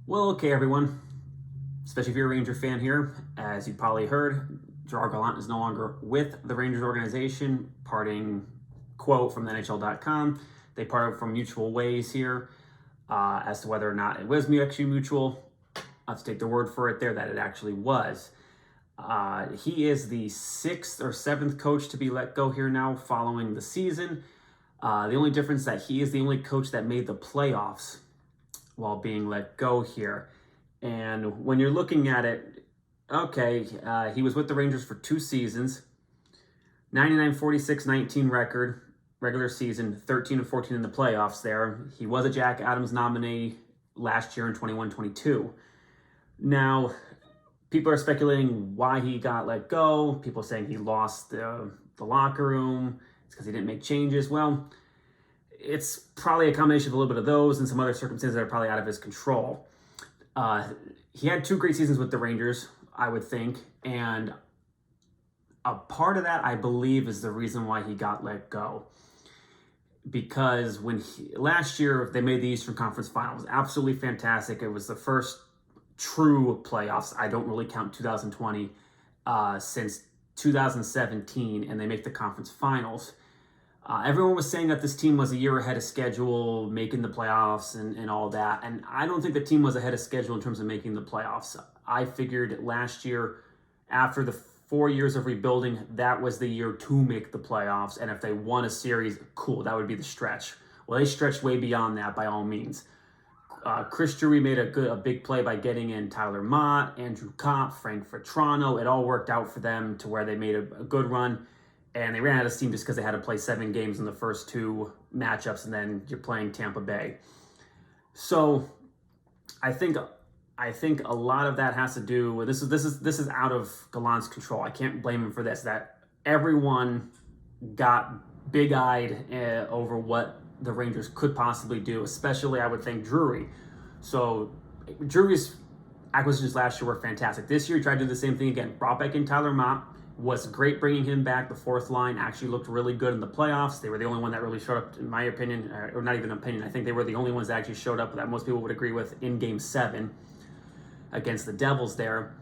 Well, okay, everyone, especially if you're a Ranger fan here, as you probably heard, Gerard Gallant is no longer with the Rangers organization. Parting quote from the NHL.com. They parted from mutual ways here. As to whether or not it was actually mutual, let's take the word for it there that it actually was. He is the sixth or seventh coach to be let go here now following the season. The only difference is that he is the only coach that made the playoffs while being let go here. And when you're looking at it, okay, he was with the Rangers for 2 seasons, 99-46-19 record, regular season, 13-14 in the playoffs there. He was a Jack Adams nominee last year in 21-22. Now, people are speculating why he got let go. People saying he lost the locker room. It's because he didn't make changes. Well, it's probably a combination of a little bit of those and some other circumstances that are probably out of his control. He had 2 great seasons with the Rangers, I would think, and a part of that, I believe, is the reason why he got let go. Because last year they made the Eastern Conference Finals, absolutely fantastic. It was the first true playoffs. I don't really count 2020 since 2017, and they make the conference finals. Everyone was saying that this team was a year ahead of schedule, making the playoffs and all that. And I don't think the team was ahead of schedule in terms of making the playoffs. I figured last year, after the 4 years of rebuilding, that was the year to make the playoffs. And if they won a series, cool, that would be the stretch. Well, they stretched way beyond that by all means. Chris Drury made a big play by getting in Tyler Mott, Andrew Kopp, Frank Vetrano. It all worked out for them to where they made a good run. And they ran out of steam just because they had to play 7 games in the first 2 matchups, and then you're playing Tampa Bay. So I think a lot of that has to do with this is out of Gallant's control. I can't blame him for this. That everyone got big-eyed over what the Rangers could possibly do, especially I would think Drury. So Drury's acquisitions last year were fantastic. This year he tried to do the same thing again. Brought back in Tyler Mott. Was great bringing him back. The 4th line actually looked really good in the playoffs. They were the only one that really showed up, in my opinion, or not even opinion. I think they were the only ones that actually showed up that most people would agree with in Game 7 against the Devils there.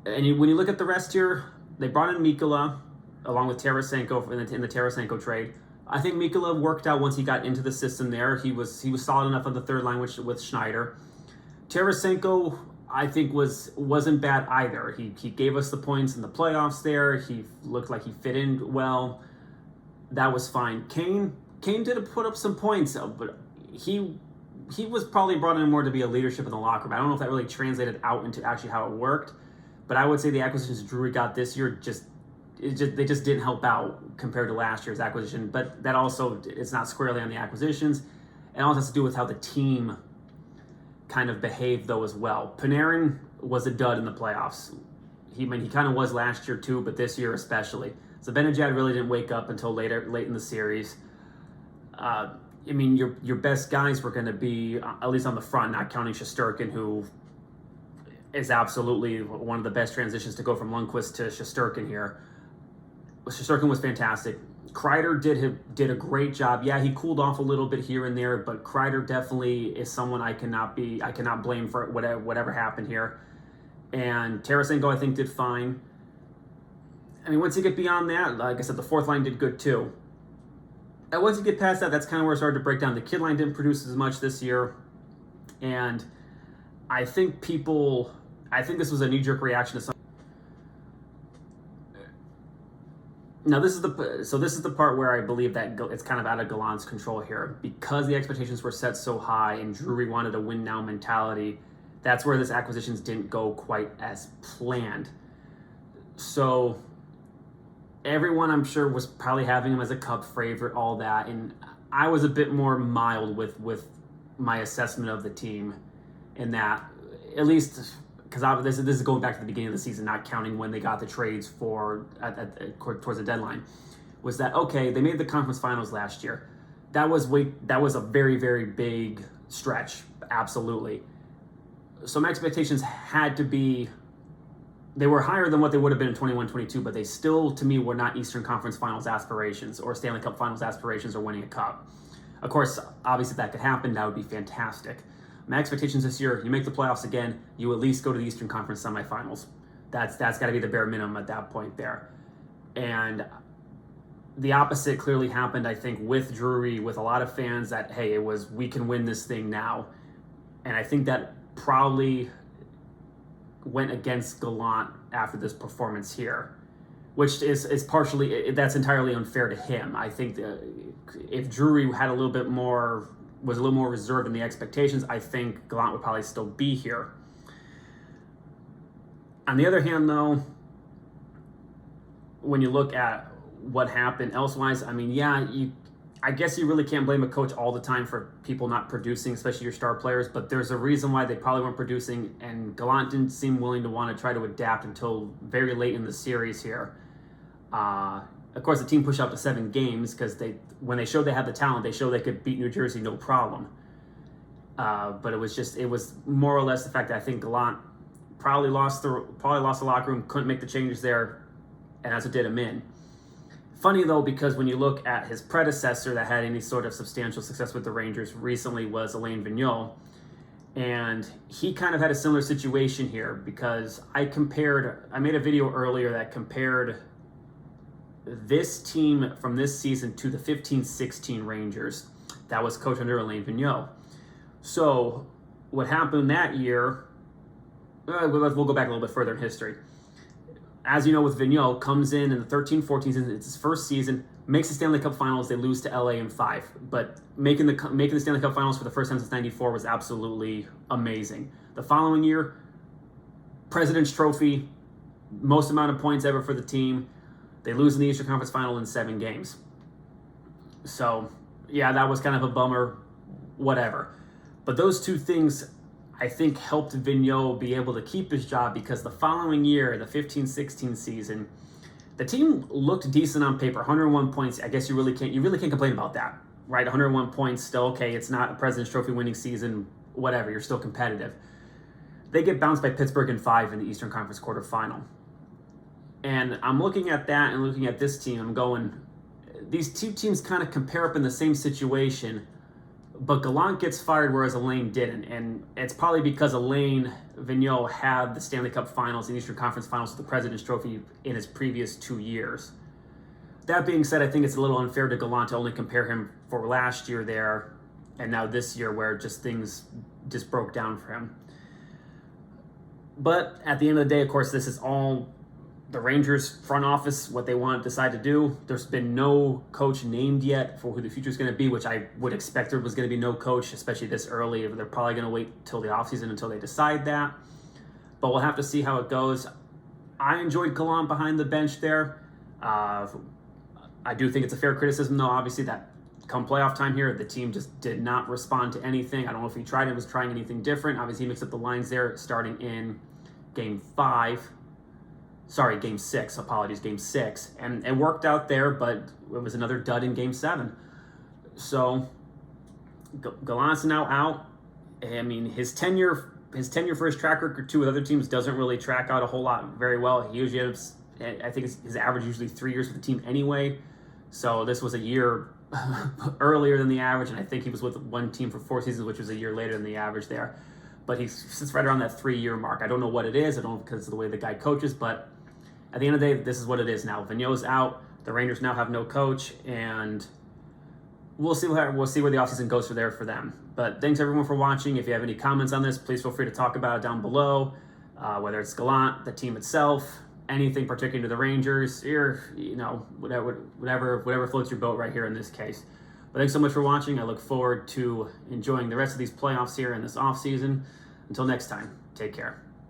And when you look at the rest here, they brought in Mikkola along with Tarasenko in the Tarasenko trade. I think Mikkola worked out once he got into the system there. He was solid enough on the 3rd line with Schneider. Tarasenko, I think wasn't bad either. He gave us the points in the playoffs there. He looked like he fit in well. That was fine. Kane did put up some points, but he was probably brought in more to be a leadership in the locker room. I don't know if that really translated out into actually how it worked, but I would say the acquisitions Drury got this year they just didn't help out compared to last year's acquisition. But that also, it's not squarely on the acquisitions. It also has to do with how the team kind of behaved though as well. Panarin was a dud in the playoffs. He kind of was last year too, but this year especially. So Benajad really didn't wake up until late in the series. Your best guys were going to be, at least on the front, not counting Shesterkin, who is absolutely one of the best transitions to go from Lundqvist to Shesterkin here. Shesterkin was fantastic. Kreider did a great job. Yeah, he cooled off a little bit here and there, but Kreider definitely is someone I cannot blame for whatever happened here. And Tarasenko, I think, did fine. I mean, once you get beyond that, like I said, the 4th line did good too. And once you get past that, that's kind of where it started to break down. The kid line didn't produce as much this year, and I think this was a knee-jerk reaction to some. Now, this is the part where I believe that it's kind of out of Gallant's control here. Because the expectations were set so high and Drury wanted a win-now mentality, that's where this acquisitions didn't go quite as planned. So everyone, I'm sure, was probably having him as a cup favorite, all that. And I was a bit more mild with my assessment of the team in that, at least, because this is going back to the beginning of the season, not counting when they got the trades towards the deadline, was that, okay, they made the conference finals last year. That was a very, very big stretch, absolutely. So my expectations had to be, they were higher than what they would have been in 21-22, but they still, to me, were not Eastern Conference Finals aspirations or Stanley Cup Finals aspirations or winning a cup. Of course, obviously, if that could happen, that would be fantastic. My expectations this year, you make the playoffs again, you at least go to the Eastern Conference semifinals. That's got to be the bare minimum at that point there. And the opposite clearly happened, I think, with Drury, with a lot of fans that, hey, it was, we can win this thing now. And I think that probably went against Gallant after this performance here, which is partially, that's entirely unfair to him. I think if Drury had a little bit more, was a little more reserved in the expectations, I think Gallant would probably still be here. On the other hand, though, when you look at what happened elsewise, I mean, yeah, I guess you really can't blame a coach all the time for people not producing, especially your star players, but there's a reason why they probably weren't producing, and Gallant didn't seem willing to want to try to adapt until very late in the series here. Of course, the team pushed out to 7 games because when they showed they had the talent, they showed they could beat New Jersey no problem. But it was more or less the fact that I think Gallant probably lost the locker room, couldn't make the changes there, and that's what did him in. Funny, though, because when you look at his predecessor that had any sort of substantial success with the Rangers recently was Alain Vigneault, and he kind of had a similar situation here because I made a video earlier that compared this team from this season to the 15-16 Rangers that was coached under Alain Vigneault. So what happened that year, we'll go back a little bit further in history. As you know, with Vigneault, comes in the 13-14 season, it's his first season, makes the Stanley Cup Finals, they lose to LA in 5. But making the Stanley Cup Finals for the first time since '94 was absolutely amazing. The following year, President's Trophy, most amount of points ever for the team. They lose in the Eastern Conference Final in 7 games. So, yeah, that was kind of a bummer, whatever. But those two things, I think, helped Vigneault be able to keep his job because the following year, the 15-16 season, the team looked decent on paper. 101 points. I guess you really can't complain about that, right? 101 points, still okay. It's not a President's Trophy winning season, whatever. You're still competitive. They get bounced by Pittsburgh in 5 in the Eastern Conference quarterfinal. And I'm looking at that and looking at this team. I'm going, these two teams kind of compare up in the same situation, but Gallant gets fired, whereas Alain didn't. And it's probably because Alain Vigneault had the Stanley Cup Finals and Eastern Conference Finals with the President's Trophy in his previous 2 years. That being said, I think it's a little unfair to Gallant to only compare him for last year there and now this year where things just broke down for him. But at the end of the day, of course, this is all the Rangers front office, what they want to decide to do. There's been no coach named yet for who the future is going to be, which I would expect there was going to be no coach, especially this early. They're probably going to wait till the offseason until they decide that. But we'll have to see how it goes. I enjoyed Gallant behind the bench there. I do think it's a fair criticism, though, obviously, that come playoff time here, the team just did not respond to anything. I don't know if he was trying anything different. Obviously, he mixed up the lines there starting in Game 6, apologies, Game 6. And it worked out there, but it was another dud in Game 7. So, Gallant's now out. I mean, his tenure for his track record, too, with other teams doesn't really track out a whole lot very well. He usually ends, I think his average usually 3 years with the team anyway. So this was a year earlier than the average, and I think he was with one team for 4 seasons, which was a year later than the average there. But he sits right around that 3-year mark. I don't know what it is. I don't know because of the way the guy coaches, but at the end of the day, this is what it is now. Vigneault's out. The Rangers now have no coach, and we'll see where the offseason goes for them. But thanks everyone for watching. If you have any comments on this, please feel free to talk about it down below. Whether it's Gallant, the team itself, anything particular to the Rangers, whatever floats your boat right here in this case. But thanks so much for watching. I look forward to enjoying the rest of these playoffs here in this offseason. Until next time, take care.